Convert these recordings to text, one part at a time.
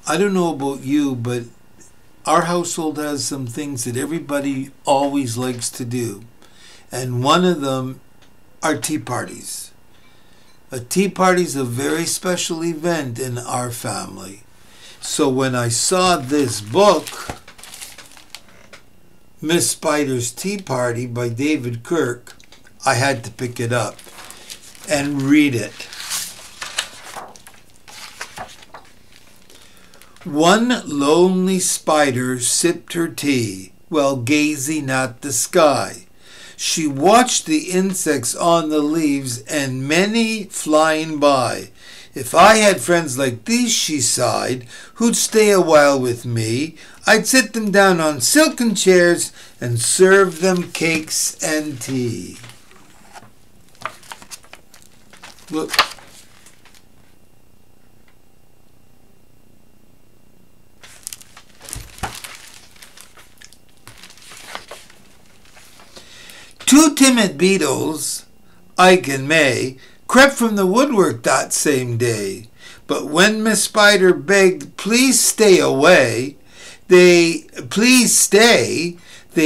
I don't know about you, but our household has some things that everybody always likes to do. And one of them are tea parties. A tea party is a very special event in our family. So when I saw this book, Miss Spider's Tea Party by David Kirk, I had to pick it up and read it. One lonely spider sipped her tea while gazing at the sky. She watched the insects on the leaves and many flying by. If I had friends like these, she sighed, who'd stay a while with me, I'd sit them down on silken chairs and serve them cakes and tea. Look. Two timid beetles, Ike and May, crept from the woodwork that same day. But when Miss Spider begged, please stay away, they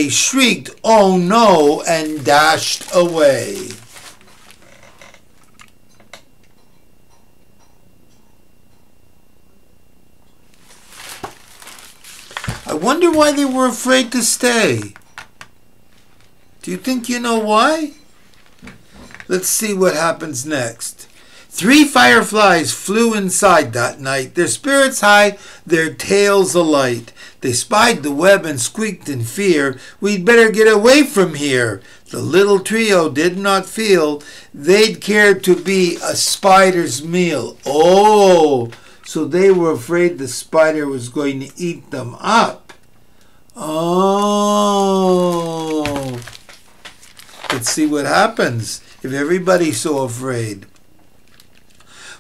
shrieked, oh no, and dashed away. I wonder why they were afraid to stay. Do you think you know why? Let's see what happens next. 3 fireflies flew inside that night, their spirits high, their tails alight. They spied the web and squeaked in fear, we'd better get away from here. The little trio did not feel they'd care to be a spider's meal. Oh, so they were afraid the spider was going to eat them up. Oh. Let's see what happens if everybody's so afraid.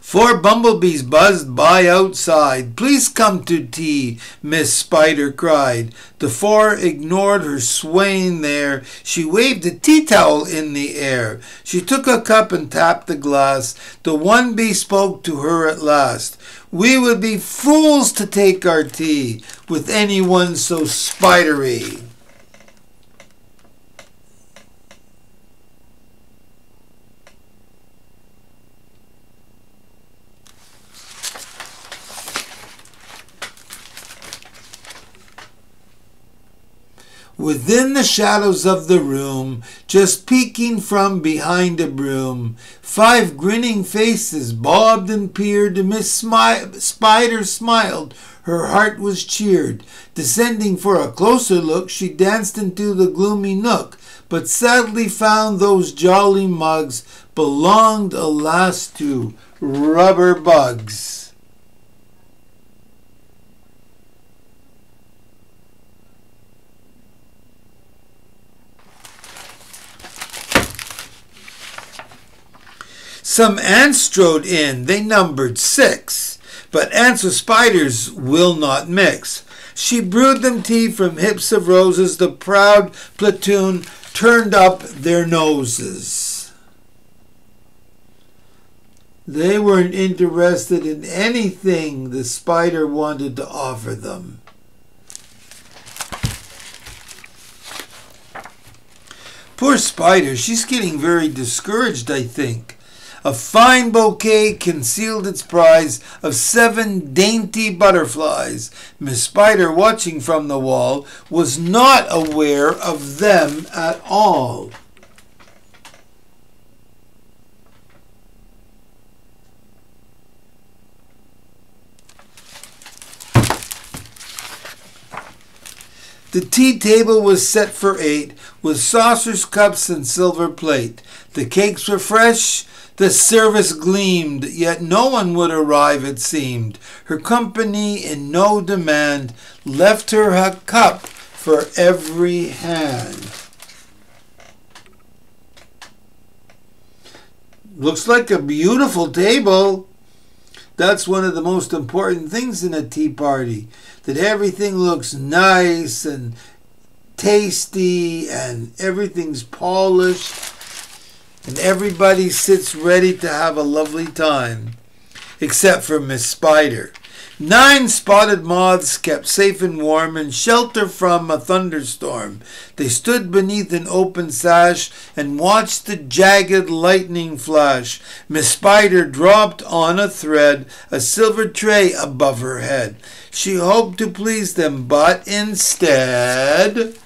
4 bumblebees buzzed by outside. Please come to tea, Miss Spider cried. The 4 ignored her swaying there. She waved a tea towel in the air. She took a cup and tapped the glass. The one bee spoke to her at last. We would be fools to take our tea with anyone so spidery. Within the shadows of the room, just peeking from behind a broom, 5 grinning faces bobbed and peered. Miss Spider smiled, her heart was cheered. Descending for a closer look, she danced into the gloomy nook, but sadly found those jolly mugs belonged, alas, to rubber bugs. Some ants strode in, they numbered 6, but ants with spiders will not mix. She brewed them tea from hips of roses, the proud platoon turned up their noses. They weren't interested in anything the spider wanted to offer them. Poor Spider, she's getting very discouraged, I think. A fine bouquet concealed its prize of 7 dainty butterflies. Miss Spider, watching from the wall, was not aware of them at all. The tea table was set for 8, with saucers, cups, and silver plate. The cakes were fresh, the service gleamed, yet no one would arrive, it seemed. Her company in no demand left her a cup for every hand. Looks like a beautiful table. That's one of the most important things in a tea party, that everything looks nice and tasty and everything's polished and everybody sits ready to have a lovely time, except for Miss Spider. 9 spotted moths kept safe and warm in shelter from a thunderstorm. They stood beneath an open sash and watched the jagged lightning flash. Miss Spider dropped on a thread a silver tray above her head. She hoped to please them, but instead...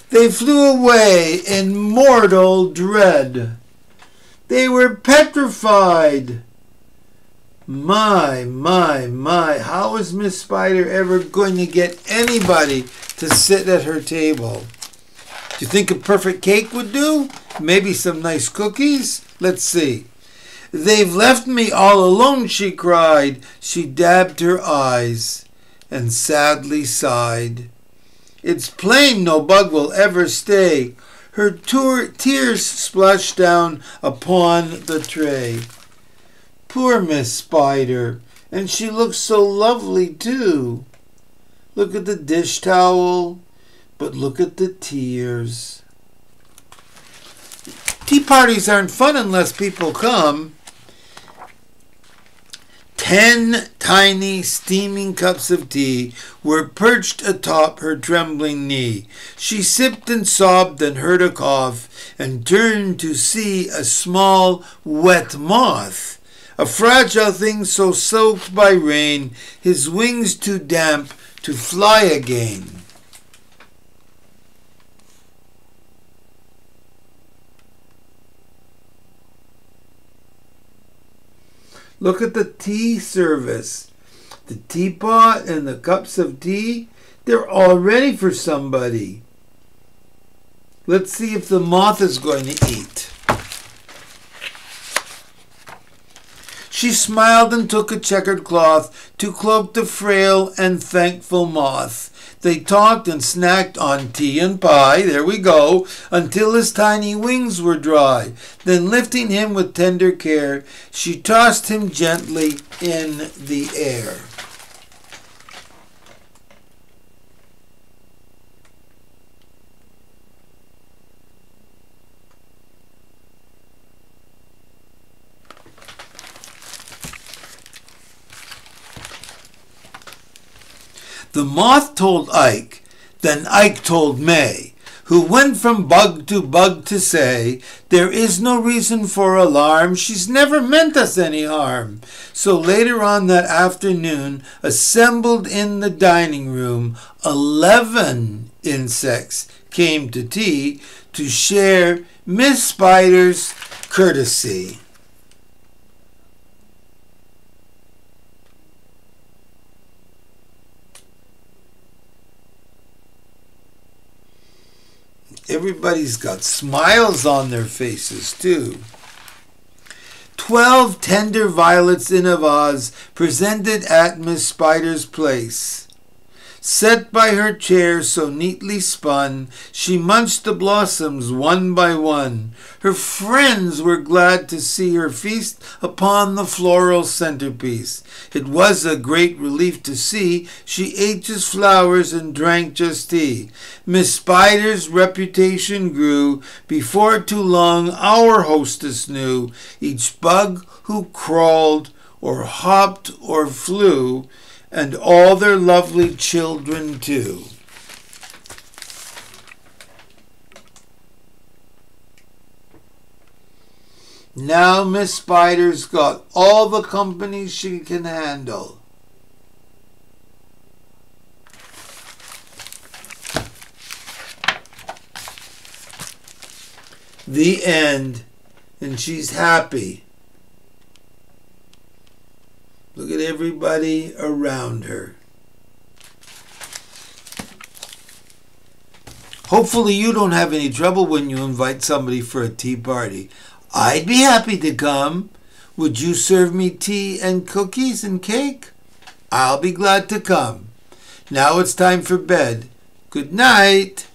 they flew away in mortal dread. They were petrified. My, how is Miss Spider ever going to get anybody to sit at her table? Do you think a perfect cake would do? Maybe some nice cookies? Let's see. They've left me all alone, she cried. She dabbed her eyes and sadly sighed. It's plain no bug will ever stay. Her tears splashed down upon the tray. Poor Miss Spider, and she looks so lovely too. Look at the dish towel, but look at the tears. Tea parties aren't fun unless people come. 10 tiny steaming cups of tea were perched atop her trembling knee. She sipped and sobbed and heard a cough and turned to see a small wet moth, a fragile thing so soaked by rain, his wings too damp to fly again. Look at the tea service. The teapot and the cups of tea, they're all ready for somebody. Let's see if the moth is going to eat. She smiled and took a checkered cloth to cloak the frail and thankful moth. They talked and snacked on tea and pie, there we go, until his tiny wings were dry. Then lifting him with tender care, she tossed him gently in the air. The moth told Ike, then Ike told May, who went from bug to say, there is no reason for alarm, she's never meant us any harm. So later on that afternoon, assembled in the dining room, 11 insects came to tea to share Miss Spider's courtesy. Everybody's got smiles on their faces, too. 12 tender violets in a vase presented at Miss Spider's place. Set by her chair so neatly spun, she munched the blossoms one by one. Her friends were glad to see her feast upon the floral centerpiece. It was a great relief to see she ate just flowers and drank just tea. Miss Spider's reputation grew. Before too long, our hostess knew each bug who crawled or hopped or flew, and all their lovely children too. Now Miss Spider's got all the company she can handle. The end, and she's happy. Look at everybody around her. Hopefully you don't have any trouble when you invite somebody for a tea party. I'd be happy to come. Would you serve me tea and cookies and cake? I'll be glad to come. Now it's time for bed. Good night.